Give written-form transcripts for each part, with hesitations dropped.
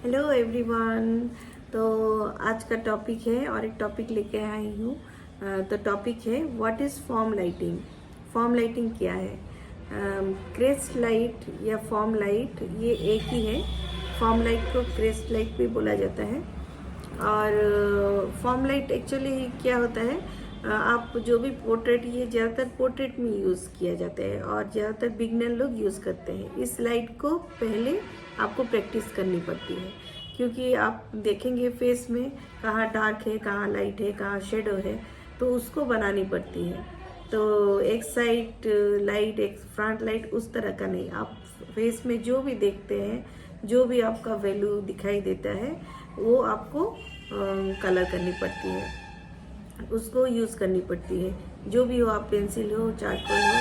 Hello everyone. तो आज का टॉपिक है और एक टॉपिक लेके आई हूँ। तो टॉपिक है what is form lighting. Form lighting क्या है? क्रेस्ट लाइट या फॉर्म लाइट ये एक ही है। फॉर्म लाइट को क्रेस्ट लाइट भी बोला जाता है। और फॉर्म लाइट एक्चुअली क्या होता है, आप जो भी पोर्ट्रेट, ये ज़्यादातर पोर्ट्रेट में यूज़ किया जाता है और ज़्यादातर बिगनर लोग यूज़ करते हैं। इस लाइट को पहले आपको प्रैक्टिस करनी पड़ती है, क्योंकि आप देखेंगे फेस में कहाँ डार्क है, कहाँ लाइट है, कहाँ शेडो है, तो उसको बनानी पड़ती है। तो एक साइड लाइट, एक फ्रंट लाइट, उस तरह का नहीं। आप फेस में जो भी देखते हैं, जो भी आपका वैल्यू दिखाई देता है, वो आपको कलर करनी पड़ती है, उसको यूज़ करनी पड़ती है। जो भी हो, आप पेंसिल हो, चारकोल हो,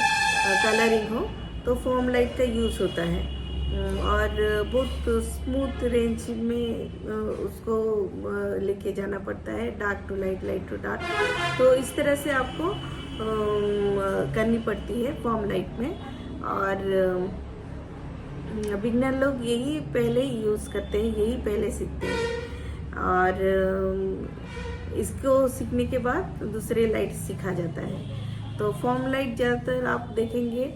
कलरिंग हो, तो फॉर्म लाइट का यूज़ होता है। और बहुत स्मूथ रेंज में उसको लेके जाना पड़ता है, dark to light, light to dark. तो इस तरह से आपको करनी पड़ती है फॉर्म लाइट में। और बिगनर लोग यही पहले यूज़ करते हैं, यही पहले सीखते हैं। और इसको सीखने के बाद दूसरे लाइट सीखा जाता है। तो फॉर्म लाइट ज़्यादातर आप देखेंगे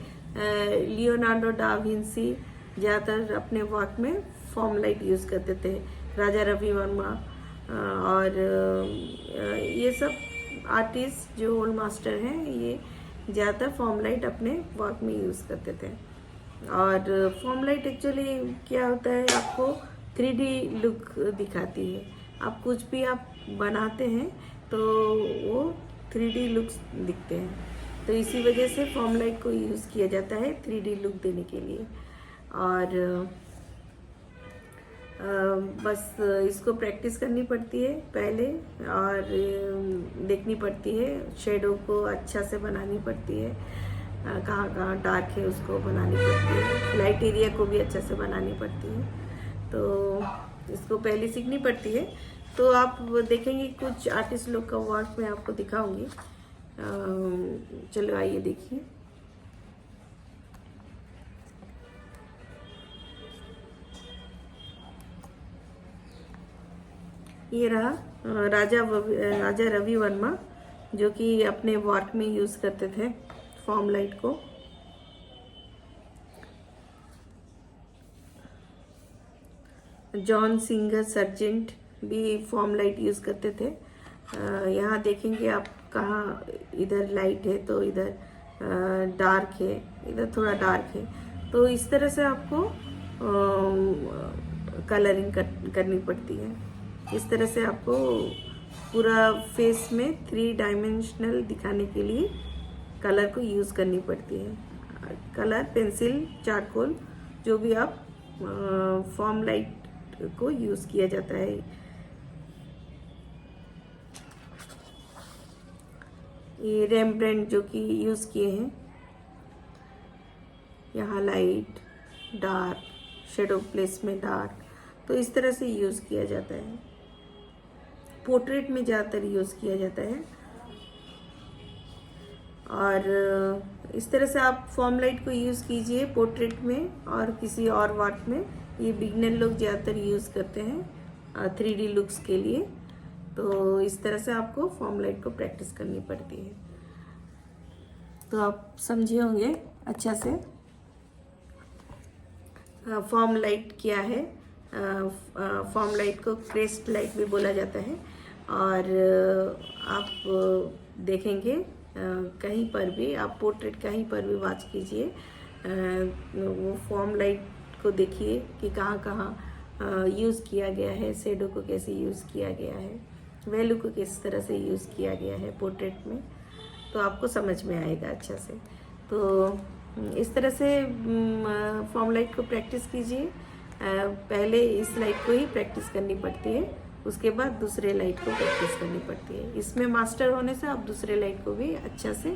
लियोनार्डो डा विंसी ज़्यादातर अपने वर्क में फॉर्म लाइट यूज़ करते थे। राजा रवि वर्मा और ये सब आर्टिस्ट जो ओल्ड मास्टर हैं, ये ज़्यादातर फॉर्म लाइट अपने वर्क में यूज़ करते थे। और फॉर्म लाइट एक्चुअली क्या होता है, आपको 3D लुक दिखाती है। आप कुछ भी आप बनाते हैं तो वो 3D लुक्स दिखते हैं। तो इसी वजह से फॉर्म लाइट को यूज़ किया जाता है 3D लुक देने के लिए। और बस इसको प्रैक्टिस करनी पड़ती है पहले, और देखनी पड़ती है, शेडो को अच्छा से बनानी पड़ती है, कहाँ कहाँ डार्क है उसको बनानी पड़ती है, लाइट एरिया को भी अच्छा से बनानी पड़ती है। तो इसको पहले सीखनी पड़ती है। तो आप देखेंगे कुछ आर्टिस्ट लोग का वर्क मैं आपको दिखाऊंगी। चलो आइए देखिए। ये रहा राजा रवि वर्मा, जो कि अपने वर्क में यूज़ करते थे फॉर्म लाइट को। जॉन सिंगर सर्जेंट भी फॉर्म लाइट यूज़ करते थे। यहाँ देखेंगे आप, कहाँ इधर लाइट है तो इधर डार्क है, इधर थोड़ा डार्क है। तो इस तरह से आपको कलरिंग करनी पड़ती है। इस तरह से आपको पूरा फेस में 3 डायमेंशनल दिखाने के लिए कलर को यूज़ करनी पड़ती है। कलर, पेंसिल, चारकोल, जो भी आप फॉर्म लाइट को यूज़ किया जाता है। ये रेम्ब्रेंट जो कि यूज़ किए हैं, यहाँ लाइट, डार्क, शेडो प्लेस में डार्क, तो इस तरह से यूज़ किया जाता है। पोर्ट्रेट में ज़्यादातर यूज़ किया जाता है। और इस तरह से आप फॉर्म लाइट को यूज़ कीजिए पोर्ट्रेट में और किसी और वर्क में। ये बिगनर लोग ज़्यादातर यूज़ करते हैं 3D लुक्स के लिए। तो इस तरह से आपको फॉर्म लाइट को प्रैक्टिस करनी पड़ती है। तो आप समझे होंगे अच्छा से फॉर्म लाइट क्या है। फॉर्म लाइट को क्रेस्ट लाइट भी बोला जाता है। और आप देखेंगे कहीं पर भी, आप पोर्ट्रेट कहीं पर भी वॉच कीजिए, वो फॉर्म लाइट को देखिए कि कहाँ कहाँ यूज़ किया गया है, शेडो को कैसे यूज़ किया गया है, वैल्यू को किस तरह से यूज़ किया गया है पोर्ट्रेट में, तो आपको समझ में आएगा अच्छा से। तो इस तरह से फॉर्म लाइट को प्रैक्टिस कीजिए। पहले इस लाइट को ही प्रैक्टिस करनी पड़ती है, उसके बाद दूसरे लाइट को प्रैक्टिस करनी पड़ती है। इसमें मास्टर होने से आप दूसरे लाइट को भी अच्छा से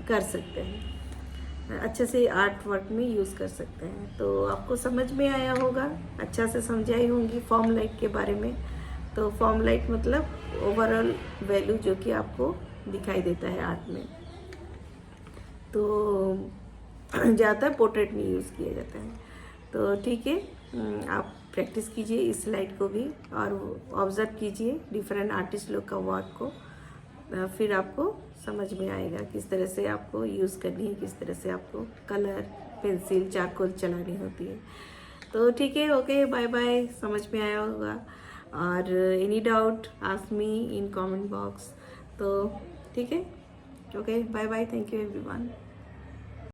कर सकते हैं, अच्छे से आर्ट वर्क में यूज़ कर सकते हैं। तो आपको समझ में आया होगा, अच्छा से समझाई होंगी फॉर्म लाइट के बारे में। तो फॉर्म लाइट मतलब ओवरऑल वैल्यू जो कि आपको दिखाई देता है आर्ट में। तो ज़्यादातर पोर्ट्रेट में यूज़ किया जाता है। तो ठीक है, आप प्रैक्टिस कीजिए इस लाइट को भी और ऑब्ज़र्व कीजिए डिफरेंट आर्टिस्ट लोग का वर्क को। फिर आपको समझ में आएगा किस तरह से आपको यूज़ करनी है, किस तरह से आपको कलर पेंसिल चारकोल चलानी होती है। तो ठीक है, ओके, बाय बाय। समझ में आया होगा। और any doubt ask me in comment box. तो ठीक है, okay, bye bye, thank you everyone.